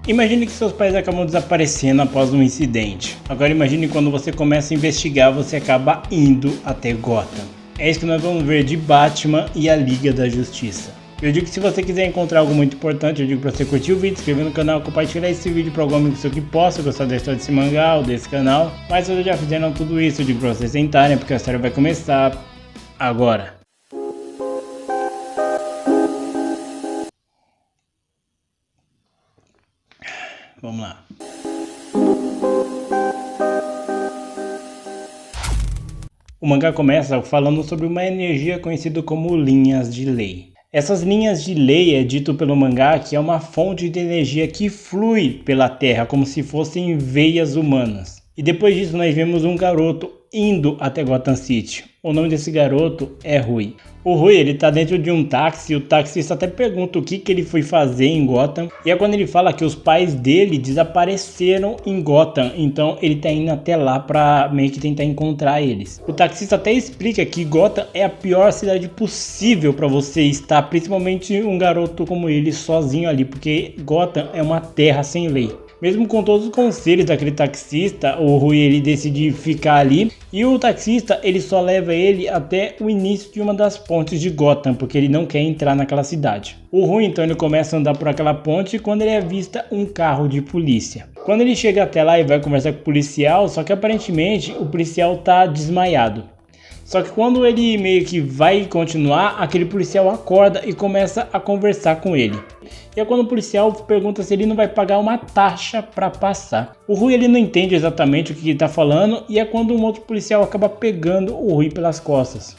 Imagine que seus pais acabam desaparecendo após um incidente. Agora imagine quando você começa a investigar, você acaba indo até Gotham. É isso que nós vamos ver de Batman e a Liga da Justiça. Eu digo que se você quiser encontrar algo muito importante, eu digo pra você curtir o vídeo, se inscrever no canal, compartilhar esse vídeo para algum amigo seu que possa gostar da história desse mangá ou desse canal. Mas se vocês já fizeram tudo isso, eu digo pra vocês sentarem, porque a história vai começar agora. Vamos lá. O mangá começa falando sobre uma energia conhecida como linhas de lei. Essas linhas de lei é dito pelo mangá que é uma fonte de energia que flui pela terra como se fossem veias humanas. E depois disso nós vemos um garoto indo até Gotham City. O nome desse garoto é Rui. O Rui, ele tá dentro de um táxi e o taxista até pergunta o que ele foi fazer em Gotham. E é quando ele fala que os pais dele desapareceram em Gotham, então ele tá indo até lá pra meio que tentar encontrar eles. O taxista até explica que Gotham é a pior cidade possível pra você estar, principalmente um garoto como ele sozinho ali, porque Gotham é uma terra sem lei. Mesmo com todos os conselhos daquele taxista, o Rui ele decide ficar ali e o taxista ele só leva ele até o início de uma das pontes de Gotham, porque ele não quer entrar naquela cidade. O Rui então ele começa a andar por aquela ponte quando ele avista um carro de polícia. Quando ele chega até lá e vai conversar com o policial, só que aparentemente o policial tá desmaiado. Só que quando ele meio que vai continuar, aquele policial acorda e começa a conversar com ele. E é quando o policial pergunta se ele não vai pagar uma taxa para passar. O Rui ele não entende exatamente o que ele está falando e é quando um outro policial acaba pegando o Rui pelas costas.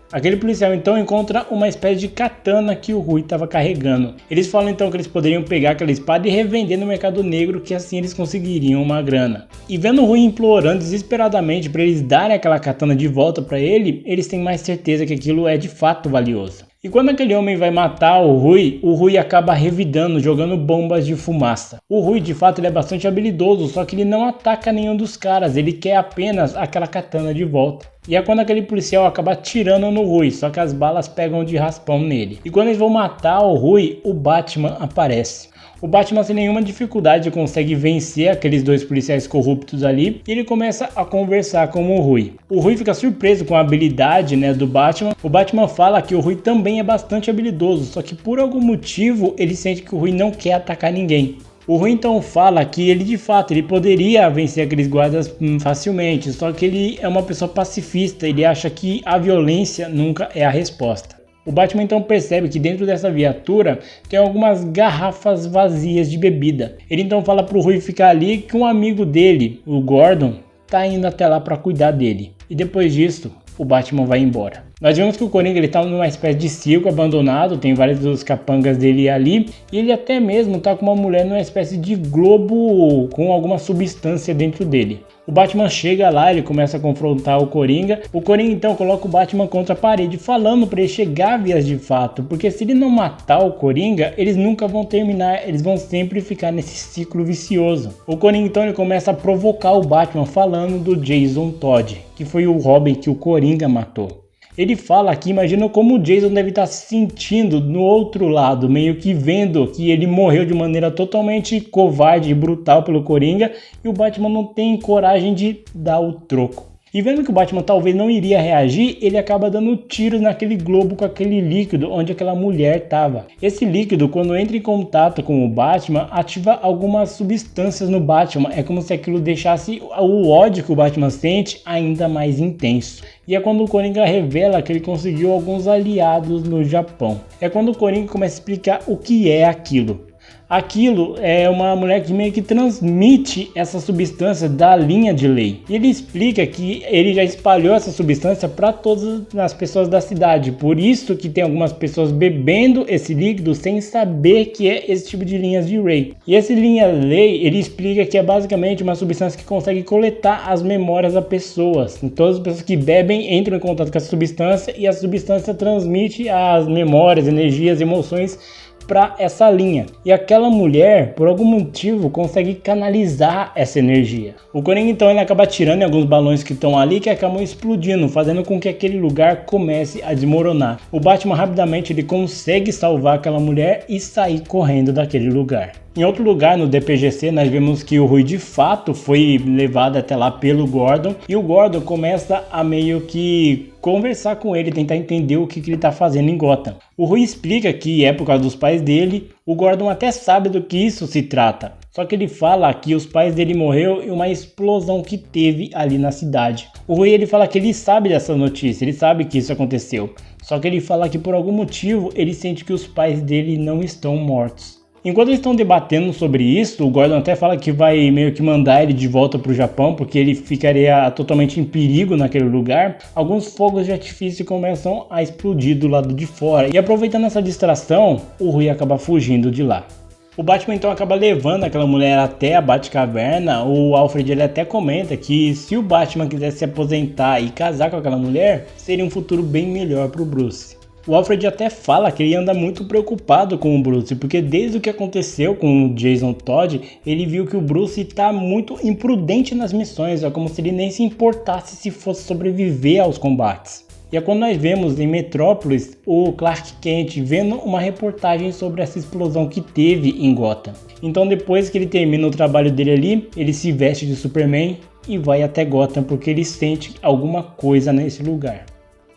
Aquele policial então encontra uma espécie de katana que o Rui estava carregando. Eles falam então que eles poderiam pegar aquela espada e revender no mercado negro, que assim eles conseguiriam uma grana. E vendo o Rui implorando desesperadamente para eles darem aquela katana de volta para ele, eles têm mais certeza que aquilo é de fato valioso. E quando aquele homem vai matar o Rui acaba revidando, jogando bombas de fumaça. O Rui de fato ele é bastante habilidoso, só que ele não ataca nenhum dos caras, ele quer apenas aquela katana de volta. E é quando aquele policial acaba atirando no Rui, só que as balas pegam de raspão nele. E quando eles vão matar o Rui, o Batman aparece. O Batman sem nenhuma dificuldade consegue vencer aqueles dois policiais corruptos ali e ele começa a conversar com o Rui. O Rui fica surpreso com a habilidade do Batman. O Batman fala que o Rui também é bastante habilidoso, só que por algum motivo ele sente que o Rui não quer atacar ninguém. O Rui então fala que ele de fato ele poderia vencer aqueles guardas facilmente, só que ele é uma pessoa pacifista, ele acha que a violência nunca é a resposta. O Batman então percebe que dentro dessa viatura tem algumas garrafas vazias de bebida. Ele então fala pro Rui ficar ali que um amigo dele, o Gordon, tá indo até lá para cuidar dele. E depois disso, o Batman vai embora. Nós vemos que o Coringa ele tá numa espécie de circo abandonado, tem vários dos capangas dele ali, e ele até mesmo tá com uma mulher numa espécie de globo com alguma substância dentro dele. O Batman chega lá, ele começa a confrontar o Coringa então coloca o Batman contra a parede, falando para ele chegar a vias de fato, porque se ele não matar o Coringa, eles nunca vão terminar, eles vão sempre ficar nesse ciclo vicioso. O Coringa então ele começa a provocar o Batman falando do Jason Todd, que foi o Robin que o Coringa matou. Ele fala que imagina como o Jason deve estar se sentindo no outro lado, meio que vendo que ele morreu de maneira totalmente covarde e brutal pelo Coringa e o Batman não tem coragem de dar o troco. E vendo que o Batman talvez não iria reagir, ele acaba dando tiros naquele globo com aquele líquido onde aquela mulher estava. Esse líquido, quando entra em contato com o Batman, ativa algumas substâncias no Batman. É como se aquilo deixasse o ódio que o Batman sente ainda mais intenso. E é quando o Coringa revela que ele conseguiu alguns aliados no Japão. É quando o Coringa começa a explicar o que é aquilo. Aquilo é uma mulher que meio que transmite essa substância da linha de lei. E ele explica que ele já espalhou essa substância para todas as pessoas da cidade. Por isso que tem algumas pessoas bebendo esse líquido sem saber que é esse tipo de linhas de lei. E essa linha de lei, ele explica que é basicamente uma substância que consegue coletar as memórias das pessoas. Então, todas as pessoas que bebem entram em contato com essa substância e a substância transmite as memórias, energias, emoções para essa linha. E aquela mulher, por algum motivo, consegue canalizar essa energia. O Coringa então ele acaba tirando alguns balões que estão ali que acabam explodindo, fazendo com que aquele lugar comece a desmoronar. O Batman rapidamente ele consegue salvar aquela mulher e sair correndo daquele lugar. Em outro lugar, no DPGC, nós vemos que o Rui de fato foi levado até lá pelo Gordon, e o Gordon começa a meio que conversar com ele, tentar entender o que ele está fazendo em Gotham. O Rui explica que é por causa dos pais dele, o Gordon até sabe do que isso se trata, só que ele fala que os pais dele morreram em uma explosão que teve ali na cidade. O Rui ele fala que ele sabe dessa notícia, ele sabe que isso aconteceu, só que ele fala que por algum motivo ele sente que os pais dele não estão mortos. Enquanto eles estão debatendo sobre isso, o Gordon até fala que vai meio que mandar ele de volta para o Japão, porque ele ficaria totalmente em perigo naquele lugar. Alguns fogos de artifício começam a explodir do lado de fora, e aproveitando essa distração, o Rui acaba fugindo de lá. O Batman então acaba levando aquela mulher até a Batcaverna. O Alfred ele até comenta que se o Batman quisesse se aposentar e casar com aquela mulher, seria um futuro bem melhor para o Bruce. O Alfred até fala que ele anda muito preocupado com o Bruce, porque desde o que aconteceu com o Jason Todd, ele viu que o Bruce está muito imprudente nas missões, é como se ele nem se importasse se fosse sobreviver aos combates. E é quando nós vemos em Metrópolis o Clark Kent vendo uma reportagem sobre essa explosão que teve em Gotham. Então depois que ele termina o trabalho dele ali, ele se veste de Superman e vai até Gotham porque ele sente alguma coisa nesse lugar.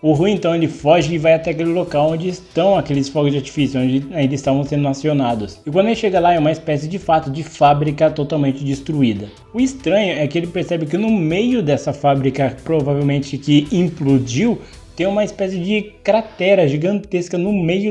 O Rui então ele foge e vai até aquele local onde estão aqueles fogos de artifício, onde ainda estavam sendo acionados. E quando ele chega lá é uma espécie de fato de fábrica totalmente destruída. O estranho é que ele percebe que no meio dessa fábrica, provavelmente que implodiu, tem uma espécie de cratera gigantesca no meio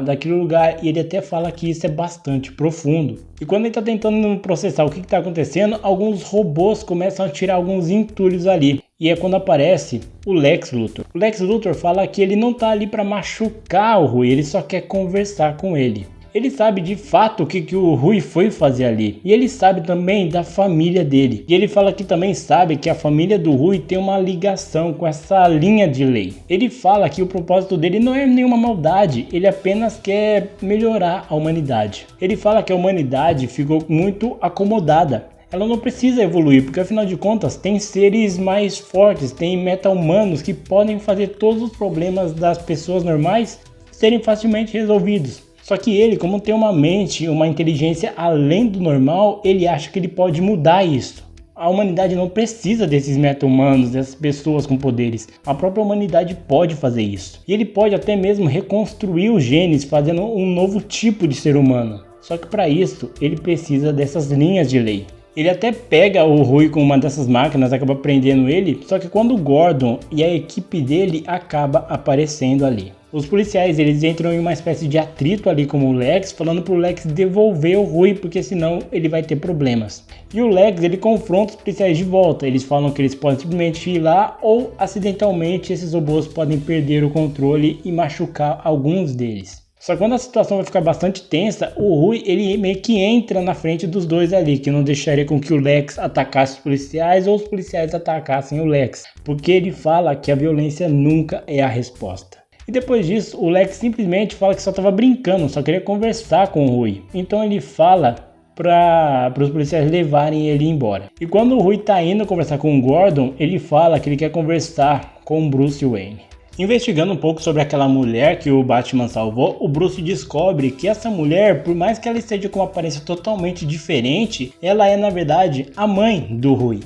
daquele lugar, e ele até fala que isso é bastante profundo. E quando ele está tentando processar o que está acontecendo, alguns robôs começam a tirar alguns entulhos ali. E é quando aparece o Lex Luthor. O Lex Luthor fala que ele não está ali para machucar o Rui, ele só quer conversar com ele. Ele sabe de fato o que o Rui foi fazer ali. E ele sabe também da família dele. E ele fala que também sabe que a família do Rui tem uma ligação com essa linha de lei. Ele fala que o propósito dele não é nenhuma maldade. Ele apenas quer melhorar a humanidade. Ele fala que a humanidade ficou muito acomodada. Ela não precisa evoluir, porque afinal de contas tem seres mais fortes, tem meta-humanos que podem fazer todos os problemas das pessoas normais serem facilmente resolvidos. Só que ele, como tem uma mente, uma inteligência além do normal, ele acha que ele pode mudar isso. A humanidade não precisa desses meta-humanos, dessas pessoas com poderes. A própria humanidade pode fazer isso. E ele pode até mesmo reconstruir os genes, fazendo um novo tipo de ser humano. Só que para isso, ele precisa dessas linhas de lei. Ele até pega o Rui com uma dessas máquinas, acaba prendendo ele, só que quando o Gordon e a equipe dele acaba aparecendo ali. Os policiais eles entram em uma espécie de atrito ali com o Lex, falando pro Lex devolver o Rui, porque senão ele vai ter problemas. E o Lex ele confronta os policiais de volta, eles falam que eles podem simplesmente ir lá ou acidentalmente esses robôs podem perder o controle e machucar alguns deles. Só que quando a situação vai ficar bastante tensa, o Rui ele meio que entra na frente dos dois ali, que não deixaria com que o Lex atacasse os policiais ou os policiais atacassem o Lex, porque ele fala que a violência nunca é a resposta. E depois disso, o Lex simplesmente fala que só estava brincando, só queria conversar com o Rui. Então ele fala para os policiais levarem ele embora. E quando o Rui está indo conversar com o Gordon, ele fala que ele quer conversar com o Bruce Wayne. Investigando um pouco sobre aquela mulher que o Batman salvou, o Bruce descobre que essa mulher, por mais que ela esteja com uma aparência totalmente diferente, ela é na verdade a mãe do Rui.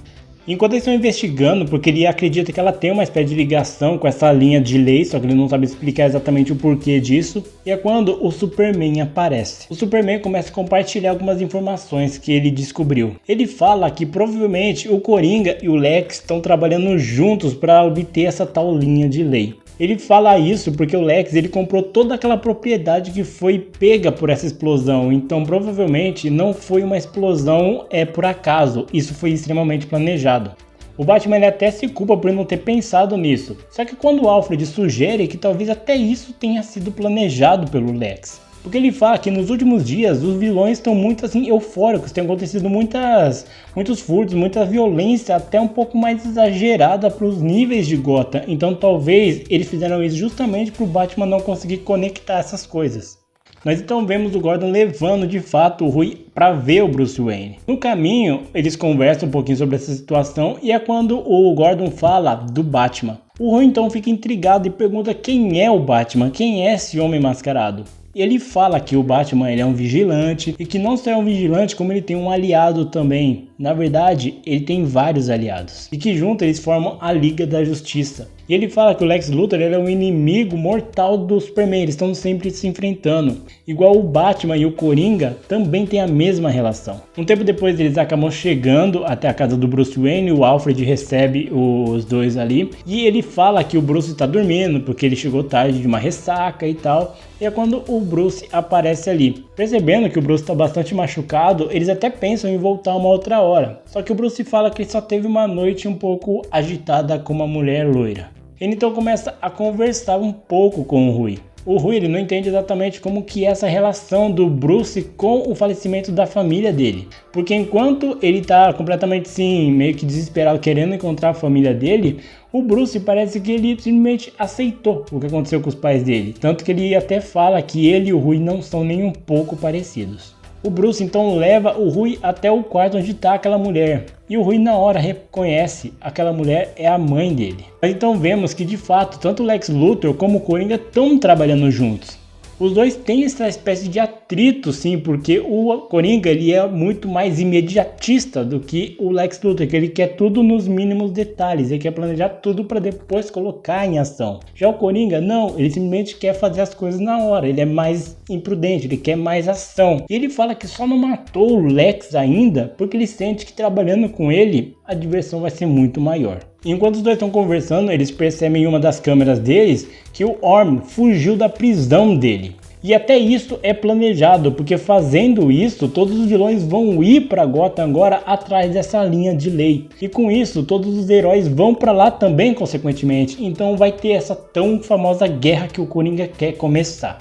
Enquanto eles estão investigando, porque ele acredita que ela tem uma espécie de ligação com essa linha de lei, só que ele não sabe explicar exatamente o porquê disso, e é quando o Superman aparece. O Superman começa a compartilhar algumas informações que ele descobriu. Ele fala que provavelmente o Coringa e o Lex estão trabalhando juntos para obter essa tal linha de lei. Ele fala isso porque o Lex ele comprou toda aquela propriedade que foi pega por essa explosão, então provavelmente não foi uma explosão por acaso, isso foi extremamente planejado. O Batman ele até se culpa por não ter pensado nisso, só que quando o Alfred sugere que talvez até isso tenha sido planejado pelo Lex. Porque ele fala que nos últimos dias os vilões estão muito assim eufóricos, tem acontecido muitos furtos, muita violência, até um pouco mais exagerada para os níveis de Gotham. Então talvez eles fizeram isso justamente para o Batman não conseguir conectar essas coisas. Nós então vemos o Gordon levando de fato o Rui para ver o Bruce Wayne. No caminho, eles conversam um pouquinho sobre essa situação e é quando o Gordon fala do Batman. O Rui então fica intrigado e pergunta quem é o Batman, quem é esse homem mascarado. Ele fala que o Batman ele é um vigilante e que não só é um vigilante, como ele tem um aliado também. Na verdade, ele tem vários aliados e que juntos eles formam a Liga da Justiça. E ele fala que o Lex Luthor ele é um inimigo mortal do Superman, eles estão sempre se enfrentando. Igual o Batman e o Coringa também têm a mesma relação. Um tempo depois eles acabam chegando até a casa do Bruce Wayne, o Alfred recebe os dois ali. E ele fala que o Bruce está dormindo porque ele chegou tarde de uma ressaca e tal. E é quando o Bruce aparece ali. Percebendo que o Bruce está bastante machucado, eles até pensam em voltar uma outra hora. Só que o Bruce fala que ele só teve uma noite um pouco agitada com uma mulher loira. Ele então começa a conversar um pouco com o Rui. O Rui ele não entende exatamente como que é essa relação do Bruce com o falecimento da família dele. Porque enquanto ele tá completamente sim, meio que desesperado querendo encontrar a família dele, o Bruce parece que ele simplesmente aceitou o que aconteceu com os pais dele. Tanto que ele até fala que ele e o Rui não são nem um pouco parecidos. O Bruce então leva o Rui até o quarto onde está aquela mulher. E o Rui na hora reconhece aquela mulher é a mãe dele. Mas então vemos que de fato tanto o Lex Luthor como o Coringa estão trabalhando juntos. Os dois têm essa espécie de atrito sim, porque o Coringa ele é muito mais imediatista do que o Lex Luthor, que ele quer tudo nos mínimos detalhes, ele quer planejar tudo para depois colocar em ação. Já o Coringa não, ele simplesmente quer fazer as coisas na hora, ele é mais imprudente, ele quer mais ação. E ele fala que só não matou o Lex ainda porque ele sente que trabalhando com ele a diversão vai ser muito maior. Enquanto os dois estão conversando, eles percebem em uma das câmeras deles que o Orm fugiu da prisão dele. E até isso é planejado, porque fazendo isso, todos os vilões vão ir para Gotham agora atrás dessa linha de lei. E com isso, todos os heróis vão para lá também, consequentemente. Então vai ter essa tão famosa guerra que o Coringa quer começar.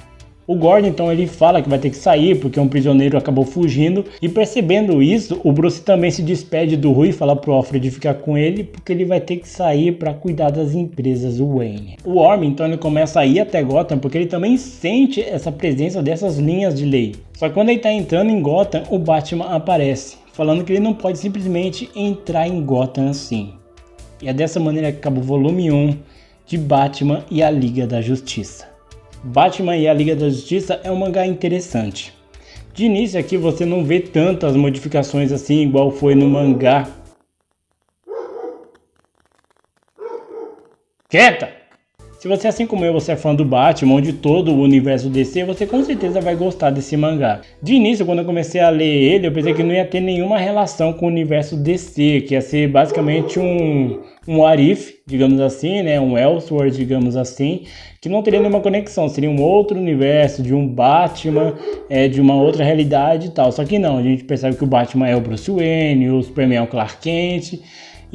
O Gordon então ele fala que vai ter que sair porque um prisioneiro acabou fugindo e percebendo isso, o Bruce também se despede do Rui e fala pro Alfred ficar com ele porque ele vai ter que sair para cuidar das empresas do Wayne. O Orm então ele começa a ir até Gotham porque ele também sente essa presença dessas linhas de lei. Só que quando ele está entrando em Gotham, o Batman aparece, falando que ele não pode simplesmente entrar em Gotham assim. E é dessa maneira que acaba o volume 1 de Batman e a Liga da Justiça. Batman e a Liga da Justiça é um mangá interessante. De início aqui você não vê tantas modificações assim igual foi no mangá. Quieta! Se você assim como eu, você é fã do Batman, de todo o universo DC, você com certeza vai gostar desse mangá. De início, quando eu comecei a ler ele, eu pensei que não ia ter nenhuma relação com o universo DC, que ia ser basicamente um what if, digamos assim, né? Um Elseworld, digamos assim, que não teria nenhuma conexão, seria um outro universo, de um Batman, de uma outra realidade e tal. Só que não, a gente percebe que o Batman é o Bruce Wayne, o Superman é o Clark Kent.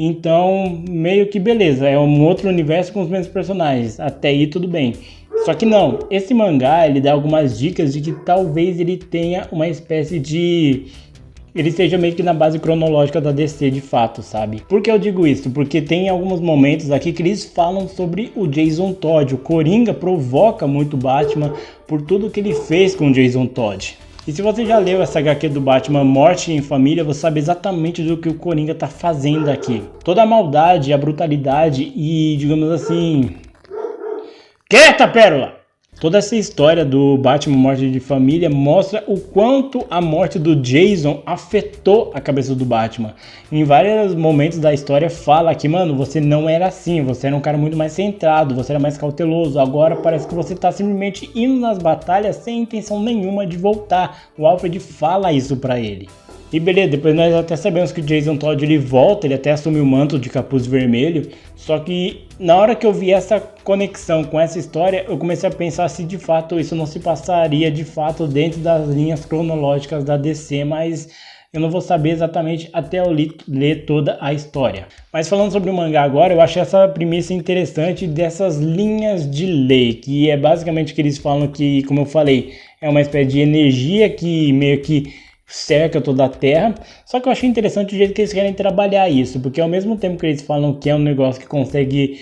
Então, meio que beleza, é um outro universo com os mesmos personagens, até aí tudo bem. Só que não, esse mangá, ele dá algumas dicas de que talvez ele tenha uma espécie de... ele esteja meio que na base cronológica da DC de fato, sabe? Por que eu digo isso? Porque tem alguns momentos aqui que eles falam sobre o Jason Todd. O Coringa provoca muito o Batman por tudo que ele fez com o Jason Todd. E se você já leu essa HQ do Batman Morte em Família, você sabe exatamente do que o Coringa tá fazendo aqui. Toda a maldade, a brutalidade e, digamos assim... Quieta, Pérola! Toda essa história do Batman Morte de Família mostra o quanto a morte do Jason afetou a cabeça do Batman. Em vários momentos da história fala que, mano, você não era assim, você era um cara muito mais centrado, você era mais cauteloso, agora parece que você tá simplesmente indo nas batalhas sem intenção nenhuma de voltar. O Alfred fala isso pra ele. E beleza, depois nós até sabemos que o Jason Todd ele volta, ele até assume o manto de capuz vermelho. Só que na hora que eu vi essa conexão com essa história, eu comecei a pensar se de fato isso não se passaria de fato dentro das linhas cronológicas da DC, mas eu não vou saber exatamente até eu ler toda a história. Mas falando sobre o mangá agora, eu achei essa premissa interessante dessas linhas de lei, que é basicamente que eles falam que, como eu falei, é uma espécie de energia que meio que cerca toda a Terra. Só que eu achei interessante o jeito que eles querem trabalhar isso, porque ao mesmo tempo que eles falam que é um negócio que consegue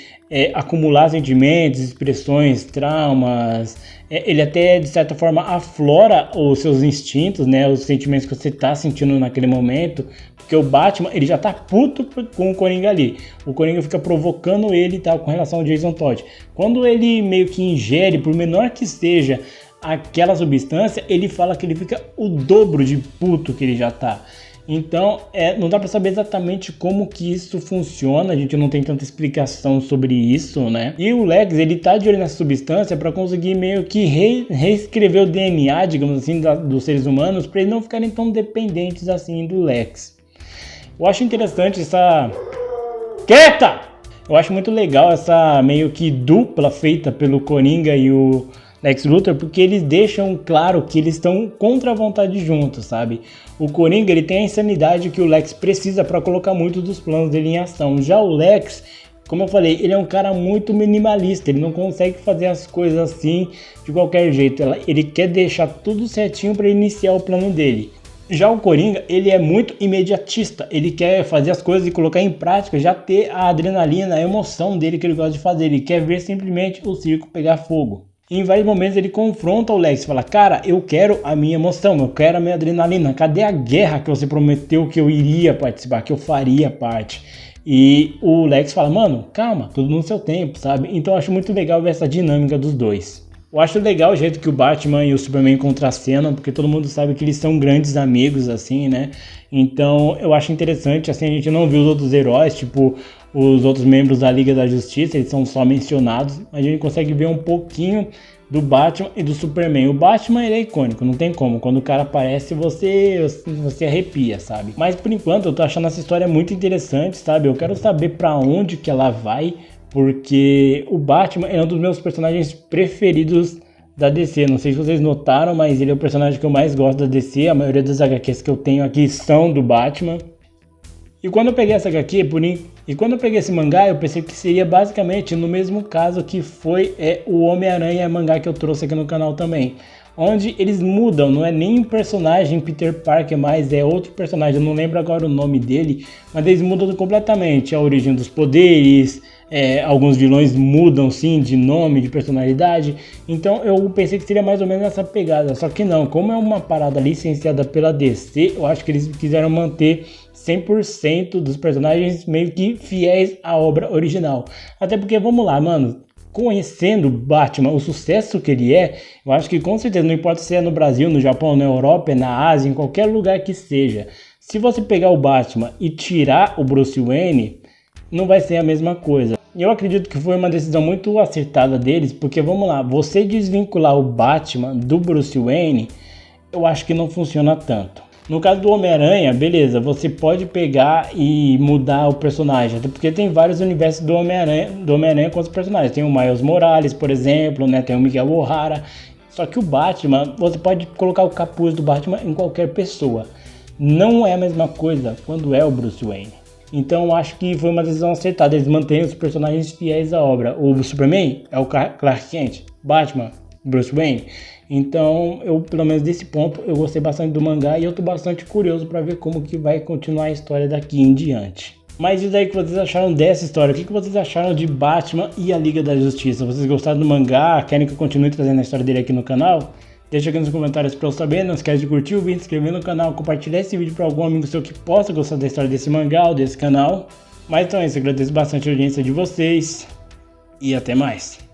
acumular sentimentos, expressões, traumas. Ele até, de certa forma, aflora os seus instintos, né? Os sentimentos que você tá sentindo naquele momento. Porque o Batman, ele já tá puto com o Coringa ali. O Coringa fica provocando ele e tal com relação ao Jason Todd. Quando ele meio que ingere, por menor que seja aquela substância, ele fala que ele fica o dobro de puto que ele já tá. Então, não dá pra saber exatamente como que isso funciona, a gente não tem tanta explicação sobre isso, né? E o Lex, ele tá de olho nessa substância pra conseguir meio que reescrever o DNA, digamos assim, dos seres humanos, pra eles não ficarem tão dependentes assim do Lex. Eu acho interessante essa... Quieta! Eu acho muito legal essa meio que dupla feita pelo Coringa e o Lex Luthor, porque eles deixam claro que eles estão contra a vontade juntos, sabe? O Coringa, ele tem a insanidade que o Lex precisa para colocar muitos dos planos dele em ação. Já o Lex, como eu falei, ele é um cara muito minimalista, ele não consegue fazer as coisas assim de qualquer jeito. Ele quer deixar tudo certinho para iniciar o plano dele. Já o Coringa, ele é muito imediatista, ele quer fazer as coisas e colocar em prática, já ter a adrenalina, a emoção dele que ele gosta de fazer, ele quer ver simplesmente o circo pegar fogo. Em vários momentos ele confronta o Lex e fala: cara, eu quero a minha emoção, eu quero a minha adrenalina, cadê a guerra que você prometeu que eu iria participar, que eu faria parte? E o Lex fala: mano, calma, tudo no seu tempo, sabe? Então eu acho muito legal ver essa dinâmica dos dois. Eu acho legal o jeito que o Batman e o Superman contracenam, porque todo mundo sabe que eles são grandes amigos, assim, né? Então eu acho interessante, assim, a gente não viu os outros heróis, tipo os outros membros da Liga da Justiça, eles são só mencionados, a gente consegue ver um pouquinho do Batman e do Superman. O Batman, ele é icônico, não tem como, quando o cara aparece você arrepia, sabe? Mas por enquanto eu tô achando essa história muito interessante, sabe? Eu quero saber pra onde que ela vai, porque o Batman é um dos meus personagens preferidos da DC. Não sei se vocês notaram, mas ele é o personagem que eu mais gosto da DC. A maioria das HQs que eu tenho aqui são do Batman. E quando eu peguei essa HQ, quando eu peguei esse mangá, eu pensei que seria basicamente no mesmo caso que foi o Homem-Aranha mangá que eu trouxe aqui no canal também. Onde eles mudam, não é nem um personagem Peter Parker mais, é outro personagem, eu não lembro agora o nome dele, mas eles mudam completamente a origem dos poderes, alguns vilões mudam sim de nome, de personalidade, então eu pensei que seria mais ou menos essa pegada, só que não, como é uma parada licenciada pela DC, eu acho que eles quiseram manter 100% dos personagens meio que fiéis à obra original, até porque, vamos lá, mano, conhecendo Batman, o sucesso que ele é, eu acho que com certeza, não importa se é no Brasil, no Japão, na Europa, na Ásia, em qualquer lugar que seja, se você pegar o Batman e tirar o Bruce Wayne, não vai ser a mesma coisa. Eu acredito que foi uma decisão muito acertada deles, porque vamos lá, você desvincular o Batman do Bruce Wayne, eu acho que não funciona tanto. No caso do Homem-Aranha, beleza, você pode pegar e mudar o personagem, até porque tem vários universos do Homem-Aranha com os personagens. Tem o Miles Morales, por exemplo, né? Tem o Miguel O'Hara. Só que o Batman, você pode colocar o capuz do Batman em qualquer pessoa. Não é a mesma coisa quando é o Bruce Wayne. Então eu acho que foi uma decisão acertada, eles mantêm os personagens fiéis à obra. O Superman é o Clark Kent, Batman, Bruce Wayne. Então, pelo menos desse ponto, eu gostei bastante do mangá e eu tô bastante curioso para ver como que vai continuar a história daqui em diante. Mas e daí que vocês acharam dessa história? O que vocês acharam de Batman e a Liga da Justiça? Vocês gostaram do mangá? Querem que eu continue trazendo a história dele aqui no canal? Deixa aqui nos comentários para eu saber. Não esquece de curtir o vídeo, se inscrever no canal, compartilhar esse vídeo para algum amigo seu que possa gostar da história desse mangá ou desse canal. Mas então é isso, eu agradeço bastante a audiência de vocês e até mais.